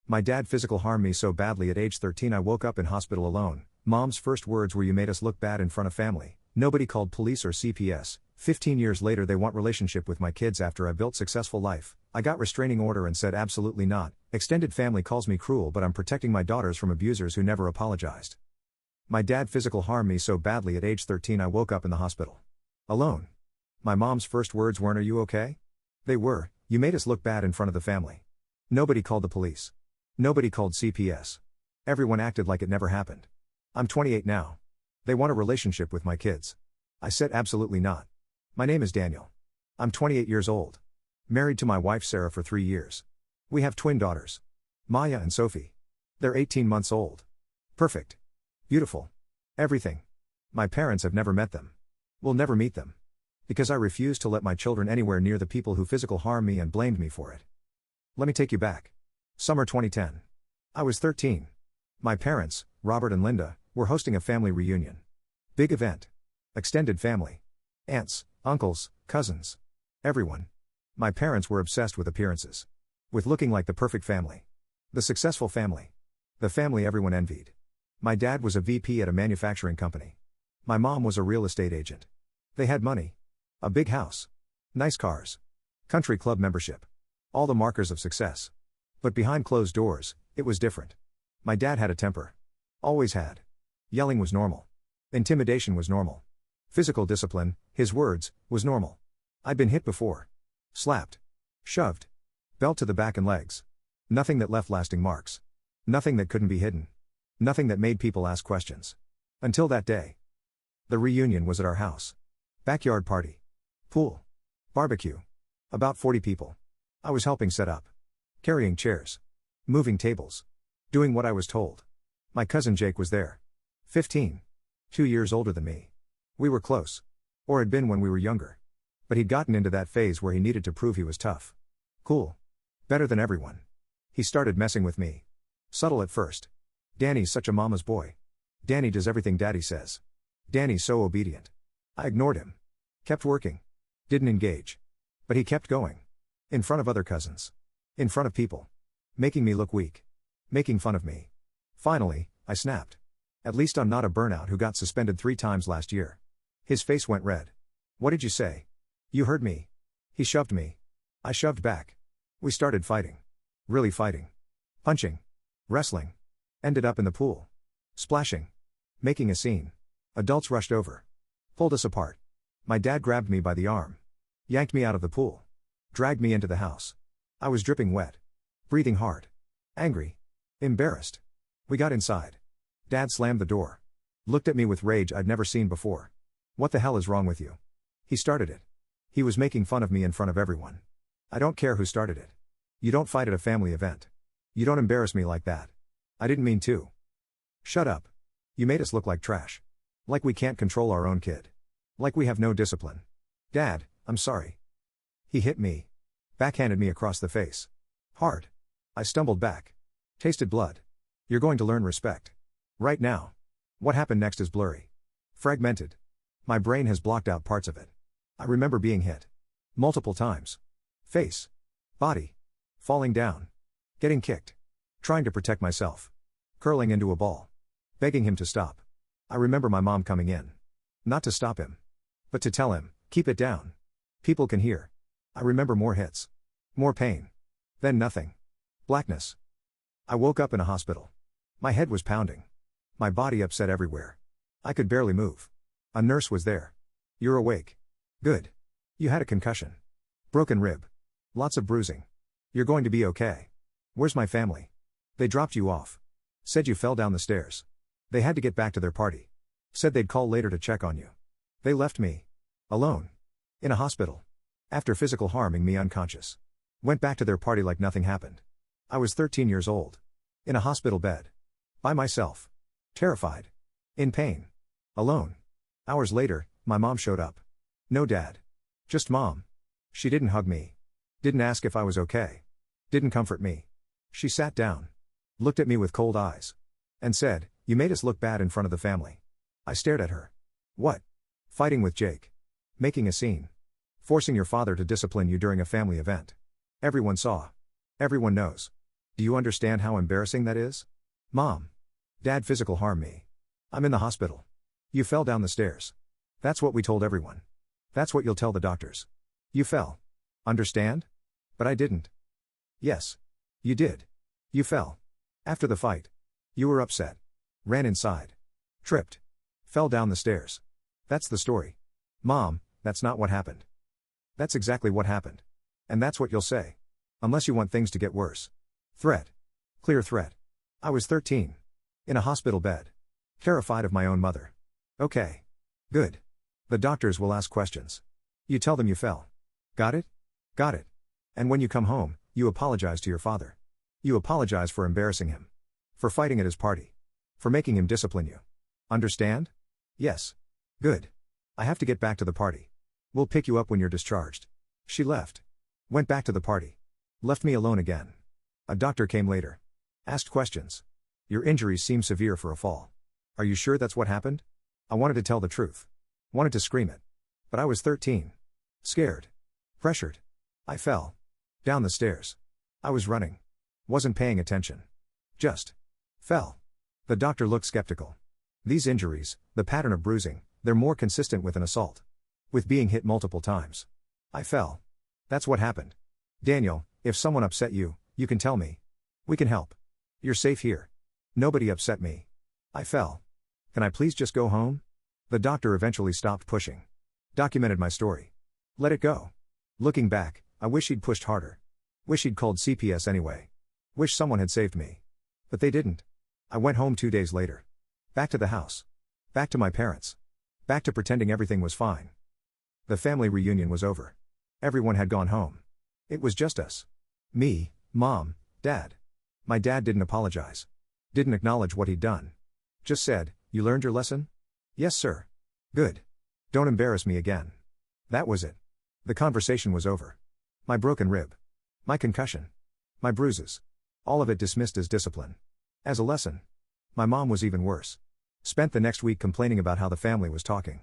My dad physical harmed me so badly at age 13 I woke up in hospital alone. Mom's first words were, "You made us look bad in front of family." Nobody called police or CPS. 15 years later they want relationship with my kids after I built successful life. I got restraining order and said absolutely not. Extended family calls me cruel but I'm protecting my daughters from abusers who never apologized. My dad physical harmed me so badly at age 13 I woke up in the hospital. Alone. My mom's first words weren't, "Are you okay?" They were, "You made us look bad in front of the family." Nobody called the police. Nobody called CPS. Everyone acted like it never happened. I'm 28 now. They want a relationship with my kids. I said absolutely not. My name is Daniel. I'm 28 years old. Married to my wife Sarah for 3 years. We have twin daughters. Maya and Sophie. They're 18 months old. Perfect. Beautiful. Everything. My parents have never met them. Will never meet them. Because I refuse to let my children anywhere near the people who physical harm me and blamed me for it. Let me take you back. Summer 2010. I was 13. My parents, Robert and Linda, were hosting a family reunion. Big event. Extended family. Aunts, uncles, cousins. Everyone. My parents were obsessed with appearances. With looking like the perfect family. The successful family. The family everyone envied. My dad was a VP at a manufacturing company. My mom was a real estate agent. They had money. A big house. Nice cars. Country club membership. All the markers of success. But behind closed doors, it was different. My dad had a temper. Always had. Yelling was normal. Intimidation was normal. Physical discipline, his words, was normal. I'd been hit before. Slapped. Shoved. Belt to the back and legs. Nothing that left lasting marks. Nothing that couldn't be hidden. Nothing that made people ask questions. Until that day. The reunion was at our house. Backyard party. Pool. Barbecue. About 40 people. I was helping set up. Carrying chairs. Moving tables. Doing what I was told. My cousin Jake was there. 15. 2 years older than me. We were close. Or had been when we were younger. But he'd gotten into that phase where he needed to prove he was tough. Cool. Better than everyone. He started messing with me. Subtle at first. Danny's such a mama's boy. Danny does everything daddy says. Danny's so obedient. I ignored him. Kept working. Didn't engage. But he kept going. In front of other cousins. In front of people. Making me look weak. Making fun of me. Finally, I snapped. At least I'm not a burnout who got suspended 3 times last year. His face went red. What did you say? You heard me. He shoved me. I shoved back. We started fighting. Really fighting. Punching. Wrestling. Ended up in the pool. Splashing. Making a scene. Adults rushed over. Pulled us apart. My dad grabbed me by the arm. Yanked me out of the pool. Dragged me into the house. I was dripping wet. Breathing hard. Angry. Embarrassed. We got inside. Dad slammed the door. Looked at me with rage I'd never seen before. What the hell is wrong with you? He started it. He was making fun of me in front of everyone. I don't care who started it. You don't fight at a family event. You don't embarrass me like that. I didn't mean to. Shut up. You made us look like trash. Like we can't control our own kid. Like we have no discipline. Dad, I'm sorry. He hit me. Backhanded me across the face. Hard. I stumbled back. Tasted blood. You're going to learn respect. Right now. What happened next is blurry. Fragmented. My brain has blocked out parts of it. I remember being hit. Multiple times. Face. Body. Falling down. Getting kicked. Trying to protect myself. Curling into a ball. Begging him to stop. I remember my mom coming in. Not to stop him. But to tell him, keep it down. People can hear. I remember more hits. More pain. Then nothing. Blackness. I woke up in a hospital. My head was pounding. My body upset everywhere. I could barely move. A nurse was there. You're awake. Good. You had a concussion. Broken rib. Lots of bruising. You're going to be okay. Where's my family? They dropped you off. Said you fell down the stairs. They had to get back to their party. Said they'd call later to check on you. They left me. Alone. In a hospital. After physical harming me unconscious. Went back to their party like nothing happened. I was 13 years old. In a hospital bed. By myself. Terrified. In pain. Alone. Hours later, my mom showed up. No dad. Just mom. She didn't hug me. Didn't ask if I was okay. Didn't comfort me. She sat down. Looked at me with cold eyes. And said, "You made us look bad in front of the family." I stared at her. What? Fighting with Jake. Making a scene. Forcing your father to discipline you during a family event. Everyone saw. Everyone knows. Do you understand how embarrassing that is? Mom. Dad physical harm me. I'm in the hospital. You fell down the stairs. That's what we told everyone. That's what you'll tell the doctors. You fell. Understand? But I didn't. Yes. You did. You fell. After the fight. You were upset. Ran inside. Tripped. Fell down the stairs. That's the story. Mom, that's not what happened. That's exactly what happened. And that's what you'll say. Unless you want things to get worse. Threat. Clear threat. I was 13. In a hospital bed. Terrified of my own mother. Okay. Good. The doctors will ask questions. You tell them you fell. Got it? Got it. And when you come home, you apologize to your father. You apologize for embarrassing him. For fighting at his party. For making him discipline you. Understand? Yes. Good. I have to get back to the party. We'll pick you up when you're discharged. She left. Went back to the party. Left me alone again. A doctor came later. Asked questions. Your injuries seem severe for a fall. Are you sure that's what happened? I wanted to tell the truth. Wanted to scream it. But I was 13. Scared. Pressured. I fell. Down the stairs. I was running. Wasn't paying attention. Just. Fell. The doctor looked skeptical. These injuries, the pattern of bruising, they're more consistent with an assault. With being hit multiple times. I fell. That's what happened. Daniel, if someone upset you, you can tell me. We can help. You're safe here. Nobody upset me. I fell. Can I please just go home? The doctor eventually stopped pushing. Documented my story. Let it go. Looking back, I wish he'd pushed harder. Wish he'd called CPS anyway. Wish someone had saved me. But they didn't. I went home 2 days later. Back to the house. Back to my parents. Back to pretending everything was fine. The family reunion was over. Everyone had gone home. It was just us. Me, Mom, Dad. My dad didn't apologize. Didn't acknowledge what he'd done. Just said, "You learned your lesson?" "Yes, sir." "Good. Don't embarrass me again." That was it. The conversation was over. My broken rib. My concussion. My bruises. All of it dismissed as discipline. As a lesson. My mom was even worse. Spent the next week complaining about how the family was talking.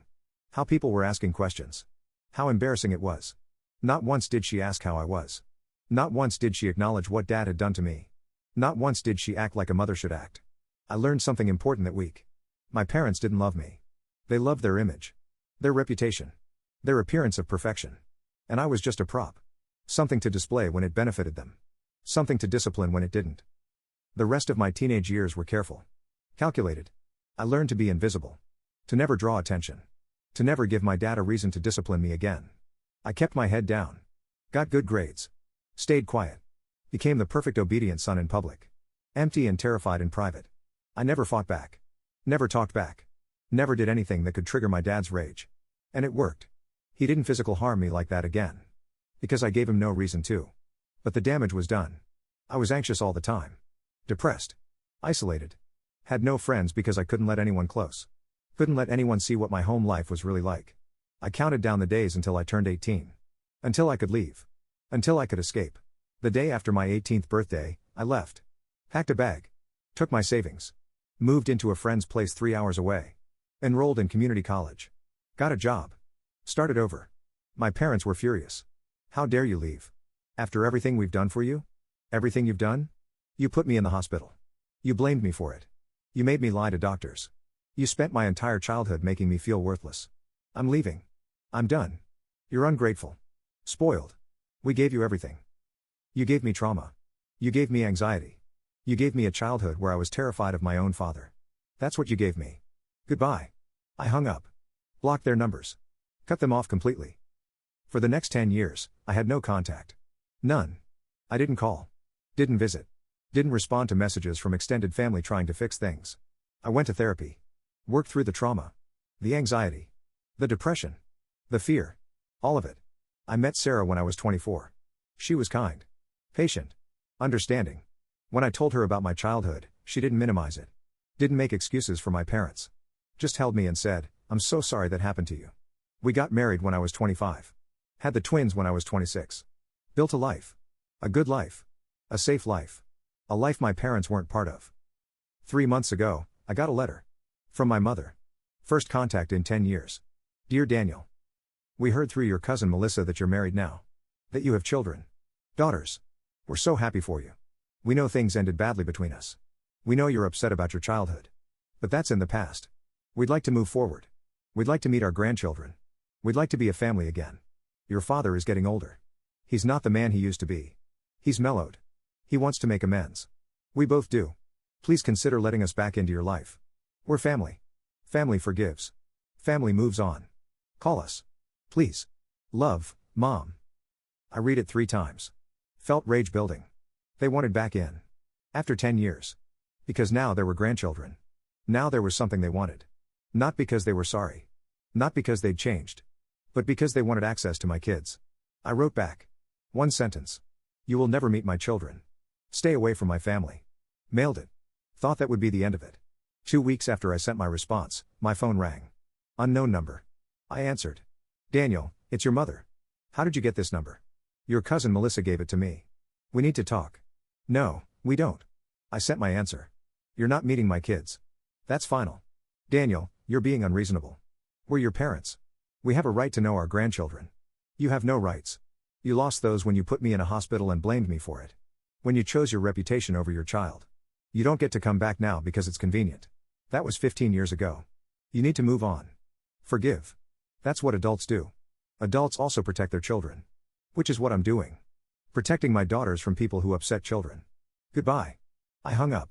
How people were asking questions. How embarrassing it was. Not once did she ask how I was. Not once did she acknowledge what Dad had done to me. Not once did she act like a mother should act. I learned something important that week. My parents didn't love me. They loved their image. Their reputation. Their appearance of perfection. And I was just a prop. Something to display when it benefited them. Something to discipline when it didn't. The rest of my teenage years were careful. Calculated. I learned to be invisible. To never draw attention. To never give my dad a reason to discipline me again. I kept my head down. Got good grades. Stayed quiet. Became the perfect obedient son in public. Empty and terrified in private. I never fought back. Never talked back. Never did anything that could trigger my dad's rage. And it worked. He didn't physical harm me like that again. Because I gave him no reason to. But the damage was done. I was anxious all the time. Depressed. Isolated. Had no friends because I couldn't let anyone close. Couldn't let anyone see what my home life was really like. I counted down the days until I turned 18. Until I could leave. Until I could escape. The day after my 18th birthday, I left. Packed a bag. Took my savings. Moved into a friend's place 3 hours away. Enrolled in community college. Got a job. Started over. My parents were furious. How dare you leave? After everything we've done for you? Everything you've done? You put me in the hospital. You blamed me for it. You made me lie to doctors. You spent my entire childhood making me feel worthless. I'm leaving. I'm done. You're ungrateful. Spoiled. We gave you everything. You gave me trauma. You gave me anxiety. You gave me a childhood where I was terrified of my own father. That's what you gave me. Goodbye. I hung up. Blocked their numbers. Cut them off completely. For the next 10 years, I had no contact. None. I didn't call. Didn't visit. Didn't respond to messages from extended family trying to fix things. I went to therapy. Worked through the trauma. The anxiety. The depression. The fear. All of it. I met Sarah when I was 24. She was kind. Patient. Understanding. When I told her about my childhood, she didn't minimize it. Didn't make excuses for my parents. Just held me and said, "I'm so sorry that happened to you." We got married when I was 25. Had the twins when I was 26. Built a life. A good life. A safe life. A life my parents weren't part of. 3 months ago, I got a letter. From my mother. First contact in 10 years. Dear Daniel. We heard through your cousin Melissa that you're married now. That you have children. Daughters. We're so happy for you. We know things ended badly between us. We know you're upset about your childhood. But that's in the past. We'd like to move forward. We'd like to meet our grandchildren. We'd like to be a family again. Your father is getting older. He's not the man he used to be. He's mellowed. He wants to make amends. We both do. Please consider letting us back into your life. We're family. Family forgives. Family moves on. Call us. Please. Love, Mom. I read it 3 times. Felt rage building. They wanted back in. After 10 years. Because now there were grandchildren. Now there was something they wanted. Not because they were sorry. Not because they'd changed. But because they wanted access to my kids. I wrote back. 1 sentence. You will never meet my children. Stay away from my family. Mailed it. Thought that would be the end of it. 2 weeks after I sent my response, my phone rang. Unknown number. I answered. Daniel, it's your mother. How did you get this number? Your cousin Melissa gave it to me. We need to talk. No, we don't. I sent my answer. You're not meeting my kids. That's final. Daniel, you're being unreasonable. We're your parents. We have a right to know our grandchildren. You have no rights. You lost those when you put me in a hospital and blamed me for it. When you chose your reputation over your child. You don't get to come back now because it's convenient. That was 15 years ago. You need to move on. Forgive. That's what adults do. Adults also protect their children. Which is what I'm doing. Protecting my daughters from people who upset children. Goodbye. I hung up.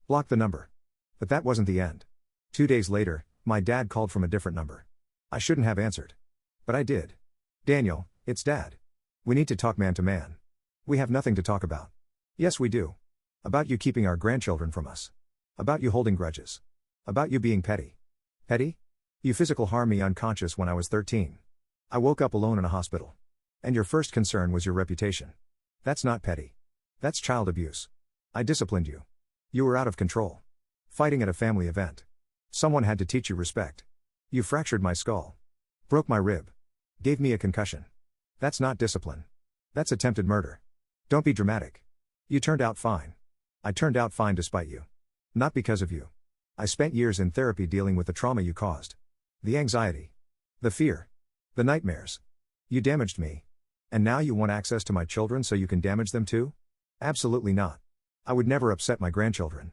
Blocked the number. But that wasn't the end. 2 days later, my dad called from a different number. I shouldn't have answered. But I did. Daniel, it's Dad. We need to talk man to man. We have nothing to talk about. Yes, we do. About you keeping our grandchildren from us. About you holding grudges. About you being petty. Petty? You physical harmed me unconscious when I was 13. I woke up alone in a hospital. And your first concern was your reputation. That's not petty. That's child abuse. I disciplined you. You were out of control. Fighting at a family event. Someone had to teach you respect. You fractured my skull. Broke my rib. Gave me a concussion. That's not discipline. That's attempted murder. Don't be dramatic. You turned out fine. I turned out fine despite you. Not because of you. I spent years in therapy dealing with the trauma you caused. The anxiety. The fear. The nightmares. You damaged me. And now you want access to my children so you can damage them too? Absolutely not. I would never upset my grandchildren.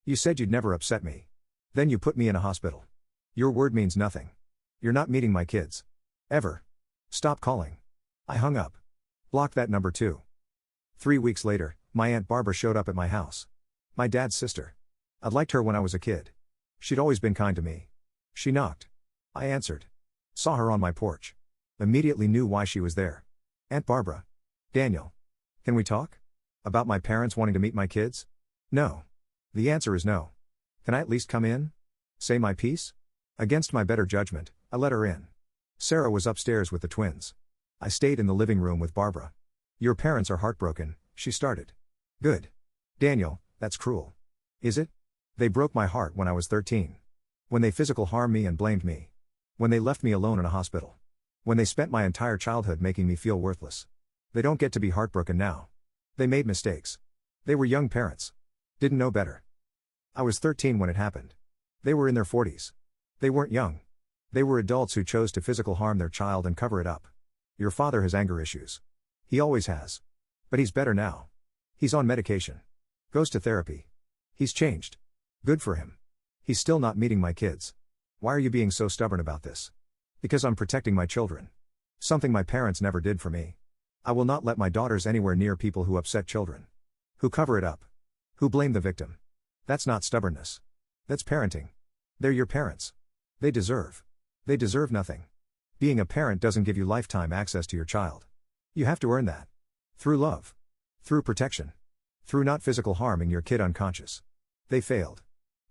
You said you'd never upset me. Then you put me in a hospital. Your word means nothing. You're not meeting my kids. Ever. Stop calling. I hung up. Blocked that number too. 3 weeks later, my Aunt Barbara showed up at my house. My dad's sister. I'd liked her when I was a kid. She'd always been kind to me. She knocked. I answered. Saw her on my porch. Immediately knew why she was there. Aunt Barbara. Daniel. Can we talk? About my parents wanting to meet my kids? No. The answer is no. Can I at least come in? Say my piece? Against my better judgment, I let her in. Sarah was upstairs with the twins. I stayed in the living room with Barbara. Your parents are heartbroken, she started. Good. Daniel, that's cruel. Is it? They broke my heart when I was 13. When they physical harmed me and blamed me. When they left me alone in a hospital. When they spent my entire childhood making me feel worthless. They don't get to be heartbroken now. They made mistakes. They were young parents. Didn't know better. I was 13 when it happened. They were in their 40s. They weren't young. They were adults who chose to physical harm their child and cover it up. Your father has anger issues. He always has. But he's better now. He's on medication. Goes to therapy. He's changed. Good for him. He's still not meeting my kids. Why are you being so stubborn about this? Because I'm protecting my children. Something my parents never did for me. I will not let my daughters anywhere near people who upset children. Who cover it up. Who blame the victim. That's not stubbornness. That's parenting. They're your parents. They deserve nothing. Being a parent doesn't give you lifetime access to your child. You have to earn that. Through love. Through protection. Through not physical harming your kid unconscious. They failed.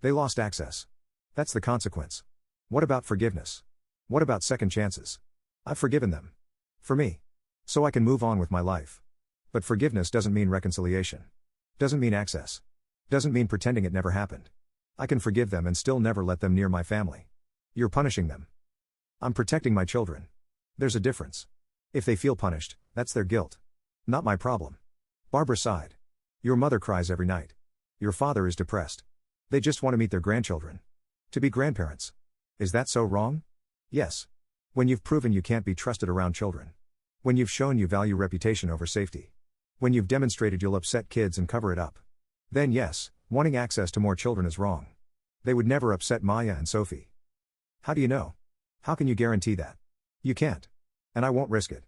They lost access. That's the consequence. What about forgiveness? What about second chances? I've forgiven them. For me. So I can move on with my life. But forgiveness doesn't mean reconciliation. Doesn't mean access. Doesn't mean pretending it never happened. I can forgive them and still never let them near my family. You're punishing them. I'm protecting my children. There's a difference. If they feel punished, that's their guilt. Not my problem. Barbara sighed. Your mother cries every night. Your father is depressed. They just want to meet their grandchildren. To be grandparents. Is that so wrong? Yes. When you've proven you can't be trusted around children. When you've shown you value reputation over safety. When you've demonstrated you'll upset kids and cover it up. Then yes, wanting access to more children is wrong. They would never upset Maya and Sophie. How do you know? How can you guarantee that? You can't. And I won't risk it.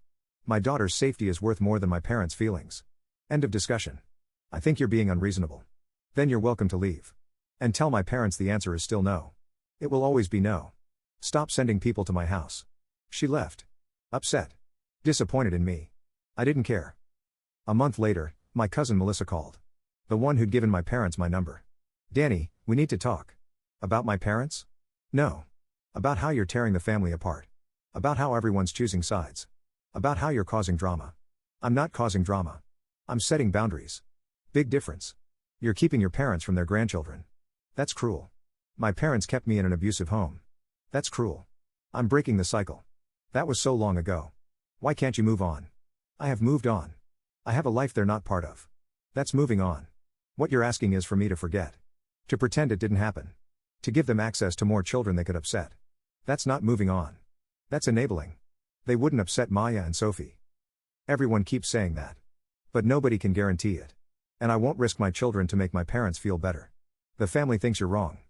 My daughter's safety is worth more than my parents' feelings. End of discussion. I think you're being unreasonable. Then you're welcome to leave. And tell my parents the answer is still no. It will always be no. Stop sending people to my house. She left. Upset. Disappointed in me. I didn't care. A month later, my cousin Melissa called. The one who'd given my parents my number. Danny, we need to talk. About my parents? No. About how you're tearing the family apart. About how everyone's choosing sides. About how you're causing drama. I'm not causing drama. I'm setting boundaries. Big difference. You're keeping your parents from their grandchildren. That's cruel. My parents kept me in an abusive home. That's cruel. I'm breaking the cycle. That was so long ago. Why can't you move on? I have moved on. I have a life they're not part of. That's moving on. What you're asking is for me to forget. To pretend it didn't happen. To give them access to more children they could upset. That's not moving on. That's enabling. They wouldn't upset Maya and Sophie. Everyone keeps saying that. But nobody can guarantee it. And I won't risk my children to make my parents feel better. The family thinks you're wrong.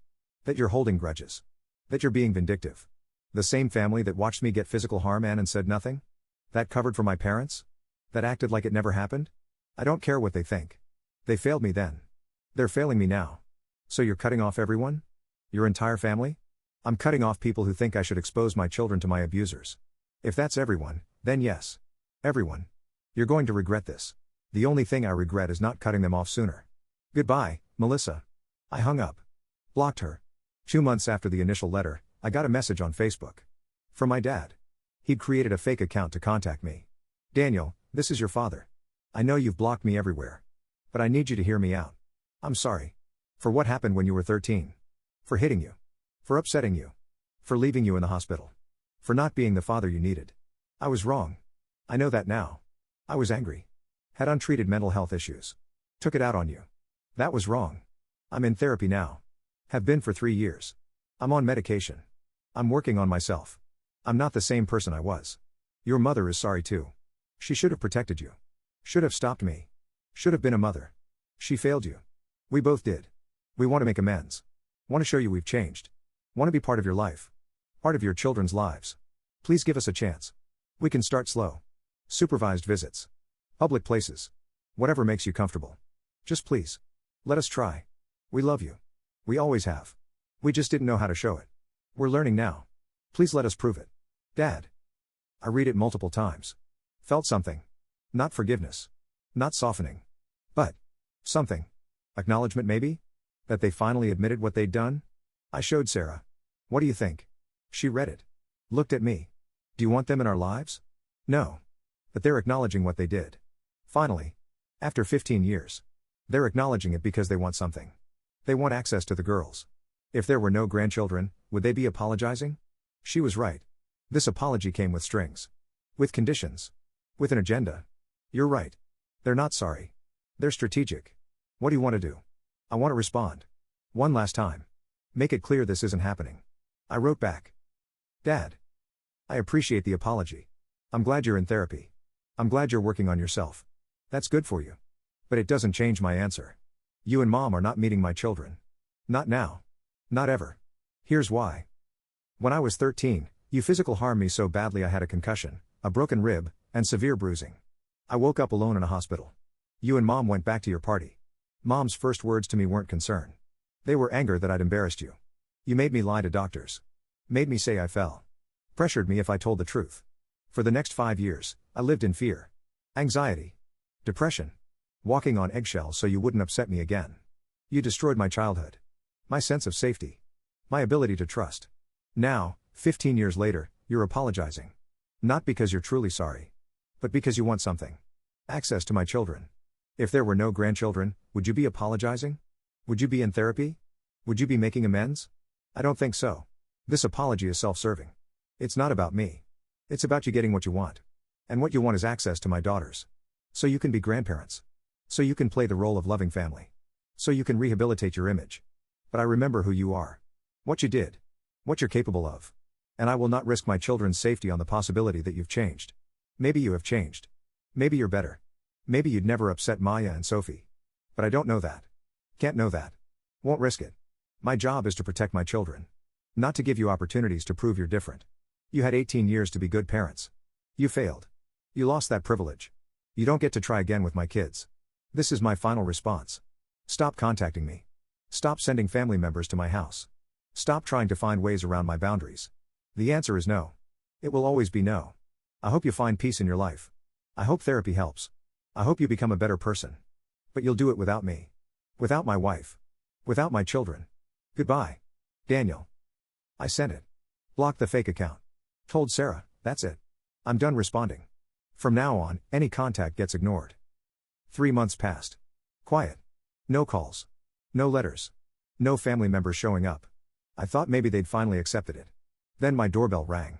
That you're holding grudges. That you're being vindictive. The same family that watched me get physical harm and said nothing? That covered for my parents? That acted like it never happened? I don't care what they think. They failed me then. They're failing me now. So you're cutting off everyone? Your entire family? I'm cutting off people who think I should expose my children to my abusers. If that's everyone, then yes. Everyone. You're going to regret this. The only thing I regret is not cutting them off sooner. Goodbye, Melissa. I hung up. Blocked her. 2 months after the initial letter, I got a message on Facebook. From my dad. He'd created a fake account to contact me. Daniel, this is your father. I know you've blocked me everywhere. But I need you to hear me out. I'm sorry. For what happened when you were 13. For hitting you. For upsetting you. For leaving you in the hospital. For not being the father you needed. I was wrong. I know that now. I was angry. Had untreated mental health issues. Took it out on you. That was wrong. I'm in therapy now. Have been for 3 years. I'm on medication. I'm working on myself. I'm not the same person I was. Your mother is sorry too. She should have protected you. Should have stopped me. Should have been a mother. She failed you. We both did. We want to make amends. Want to show you we've changed. Want to be part of your life. Part of your children's lives. Please give us a chance. We can start slow. Supervised visits. Public places. Whatever makes you comfortable. Just please. Let us try. We love you. We always have. We just didn't know how to show it. We're learning now. Please let us prove it. Dad. I read it multiple times. Felt something. Not forgiveness. Not softening. But. Something. Acknowledgement maybe? That they finally admitted what they'd done? I showed Sarah. What do you think? She read it. Looked at me. Do you want them in our lives? No. But they're acknowledging what they did. Finally. After 15 years. They're acknowledging it because they want something. They want access to the girls. If there were no grandchildren, would they be apologizing? She was right. This apology came with strings. With conditions. With an agenda. You're right. They're not sorry. They're strategic. What do you want to do? I want to respond. One last time. Make it clear this isn't happening. I wrote back. Dad. I appreciate the apology. I'm glad you're in therapy. I'm glad you're working on yourself. That's good for you. But it doesn't change my answer. You and Mom are not meeting my children. Not now. Not ever. Here's why. When I was 13, you physical harmed me so badly I had a concussion, a broken rib, and severe bruising. I woke up alone in a hospital. You and Mom went back to your party. Mom's first words to me weren't concern. They were anger that I'd embarrassed you. You made me lie to doctors. Made me say I fell. Pressured me if I told the truth. For the next 5 years, I lived in fear. Anxiety. Depression. Walking on eggshells so you wouldn't upset me again. You destroyed my childhood. My sense of safety. My ability to trust. Now, 15 years later, you're apologizing. Not because you're truly sorry. But because you want something. Access to my children. If there were no grandchildren, would you be apologizing? Would you be in therapy? Would you be making amends? I don't think so. This apology is self-serving. It's not about me. It's about you getting what you want. And what you want is access to my daughters. So you can be grandparents. So you can play the role of loving family. So you can rehabilitate your image. But I remember who you are. What you did. What you're capable of. And I will not risk my children's safety on the possibility that you've changed. Maybe you have changed. Maybe you're better. Maybe you'd never upset Maya and Sophie. But I don't know that. Can't know that. Won't risk it. My job is to protect my children. Not to give you opportunities to prove you're different. You had 18 years to be good parents. You failed. You lost that privilege. You don't get to try again with my kids. This is my final response. Stop contacting me. Stop sending family members to my house. Stop trying to find ways around my boundaries. The answer is no. It will always be no. I hope you find peace in your life. I hope therapy helps. I hope you become a better person. But you'll do it without me. Without my wife. Without my children. Goodbye. Daniel. I sent it. Blocked the fake account. Told Sarah, that's it. I'm done responding. From now on, any contact gets ignored. 3 months passed. Quiet. No calls. No letters. No family members showing up. I thought maybe they'd finally accepted it. Then my doorbell rang.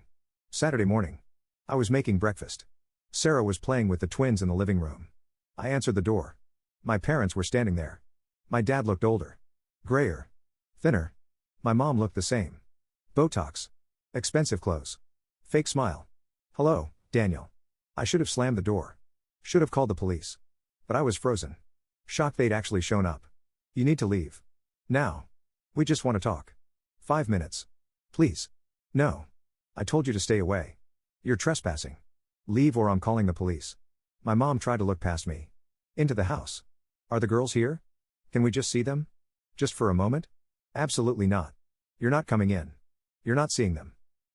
Saturday morning. I was making breakfast. Sarah was playing with the twins in the living room. I answered the door. My parents were standing there. My dad looked older. Grayer. Thinner. My mom looked the same. Botox. Expensive clothes. Fake smile. Hello, Daniel. I should have slammed the door. Should have called the police. But I was frozen. Shocked they'd actually shown up. You need to leave. Now. We just want to talk. 5 minutes. Please. No. I told you to stay away. You're trespassing. Leave or I'm calling the police. My mom tried to look past me. Into the house. Are the girls here? Can we just see them? Just for a moment? Absolutely not. You're not coming in. You're not seeing them.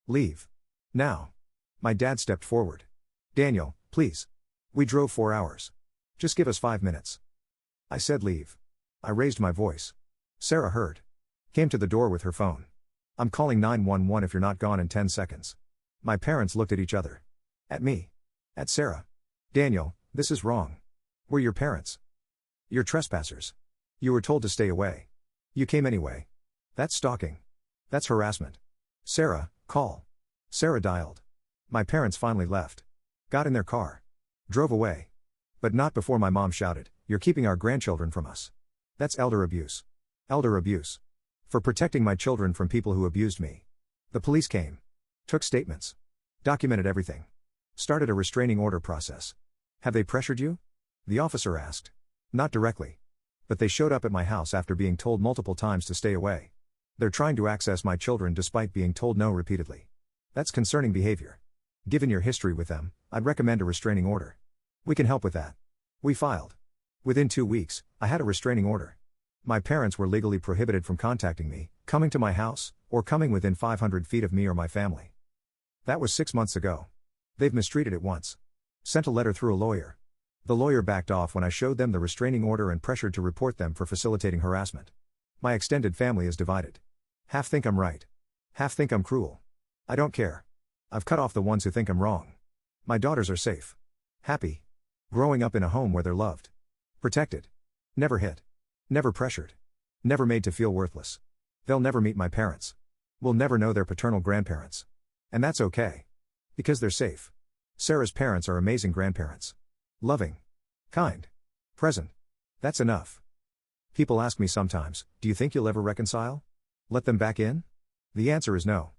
Leave. Now. My dad stepped forward. Daniel, please. We drove 4 hours. Just give us 5 minutes. I said leave. I raised my voice. Sarah heard. Came to the door with her phone. I'm calling 911 if you're not gone in 10 seconds. My parents looked at each other. At me. At Sarah. Daniel, this is wrong. We're your parents. You're trespassers. You were told to stay away. You came anyway. That's stalking. That's harassment. Sarah, call. Sarah dialed. My parents finally left. Got in their car. Drove away. But not before my mom shouted, "You're keeping our grandchildren from us." That's elder abuse. Elder abuse. For protecting my children from people who abused me. The police came. Took statements. Documented everything. Started a restraining order process. Have they pressured you? The officer asked. Not directly. But they showed up at my house after being told multiple times to stay away. They're trying to access my children despite being told no repeatedly. That's concerning behavior. Given your history with them, I'd recommend a restraining order. We can help with that. We filed. Within 2 weeks, I had a restraining order. My parents were legally prohibited from contacting me, coming to my house, or coming within 500 feet of me or my family. That was 6 months ago. They've mistreated it once. Sent a letter through a lawyer. The lawyer backed off when I showed them the restraining order and pressured to report them for facilitating harassment. My extended family is divided. Half think I'm right. Half think I'm cruel. I don't care. I've cut off the ones who think I'm wrong. My daughters are safe. Happy. Growing up in a home where they're loved. Protected. Never hit. Never pressured. Never made to feel worthless. They'll never meet my parents. We'll never know their paternal grandparents. And that's okay. Because they're safe. Sarah's parents are amazing grandparents. Loving. Kind. Present. That's enough. People ask me sometimes, do you think you'll ever reconcile? Let them back in? The answer is no.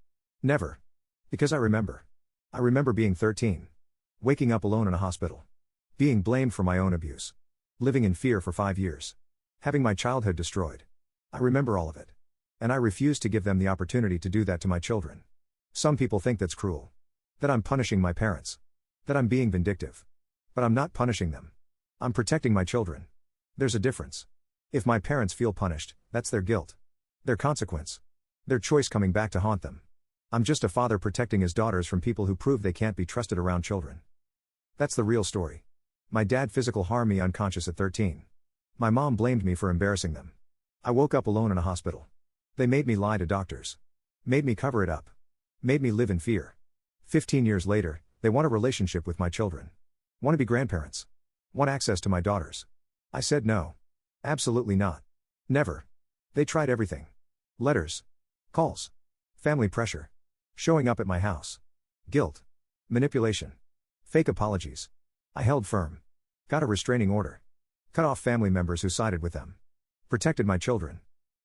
Never. Because I remember. I remember being 13. Waking up alone in a hospital. Being blamed for my own abuse. Living in fear for 5 years. Having my childhood destroyed. I remember all of it. And I refuse to give them the opportunity to do that to my children. Some people think that's cruel. That I'm punishing my parents. That I'm being vindictive. But I'm not punishing them. I'm protecting my children. There's a difference. If my parents feel punished, that's their guilt. Their consequence. Their choice coming back to haunt them. I'm just a father protecting his daughters from people who prove they can't be trusted around children. That's the real story. My dad physical harmed me unconscious at 13. My mom blamed me for embarrassing them. I woke up alone in a hospital. They made me lie to doctors. Made me cover it up. Made me live in fear. 15 years later, they want a relationship with my children. Want to be grandparents. Want access to my daughters. I said no. Absolutely not. Never. They tried everything. Letters. Calls. Family pressure. Showing up at my house. Guilt. Manipulation. Fake apologies. I held firm. Got a restraining order. Cut off family members who sided with them. Protected my children.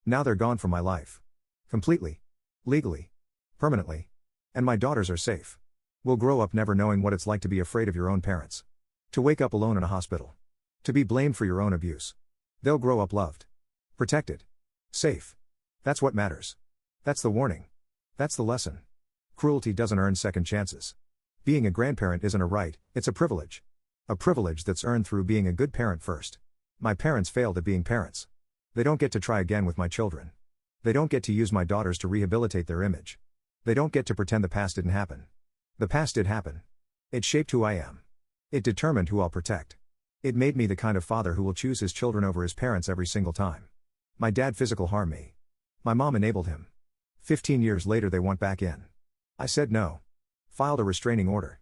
Now they're gone from my life. Completely. Legally. Permanently. And my daughters are safe. Will grow up never knowing what it's like to be afraid of your own parents. To wake up alone in a hospital. To be blamed for your own abuse. They'll grow up loved. Protected. Safe. That's what matters. That's the warning. That's the lesson. Cruelty doesn't earn second chances. Being a grandparent isn't a right, it's a privilege. A privilege that's earned through being a good parent first. My parents failed at being parents. They don't get to try again with my children. They don't get to use my daughters to rehabilitate their image. They don't get to pretend the past didn't happen. The past did happen. It shaped who I am. It determined who I'll protect. It made me the kind of father who will choose his children over his parents every single time. My dad physically harmed me. My mom enabled him. 15 years later they want back in. I said no. Filed a restraining order.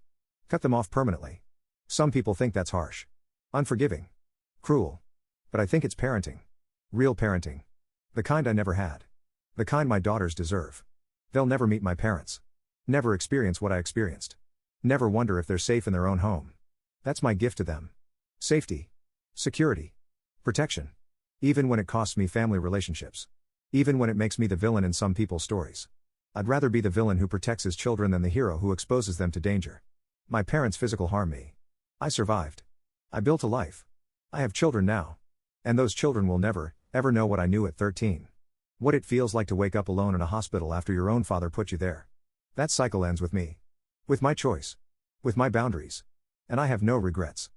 Cut them off permanently. Some people think that's harsh. Unforgiving. Cruel. But I think it's parenting. Real parenting. The kind I never had. The kind my daughters deserve. They'll never meet my parents. Never experience what I experienced. Never wonder if they're safe in their own home. That's my gift to them. Safety. Security. Protection. Even when it costs me family relationships. Even when it makes me the villain in some people's stories. I'd rather be the villain who protects his children than the hero who exposes them to danger. My parents physically harmed me. I survived. I built a life. I have children now. And those children will never, ever know what I knew at 13. What it feels like to wake up alone in a hospital after your own father put you there. That cycle ends with me. With my choice. With my boundaries. And I have no regrets.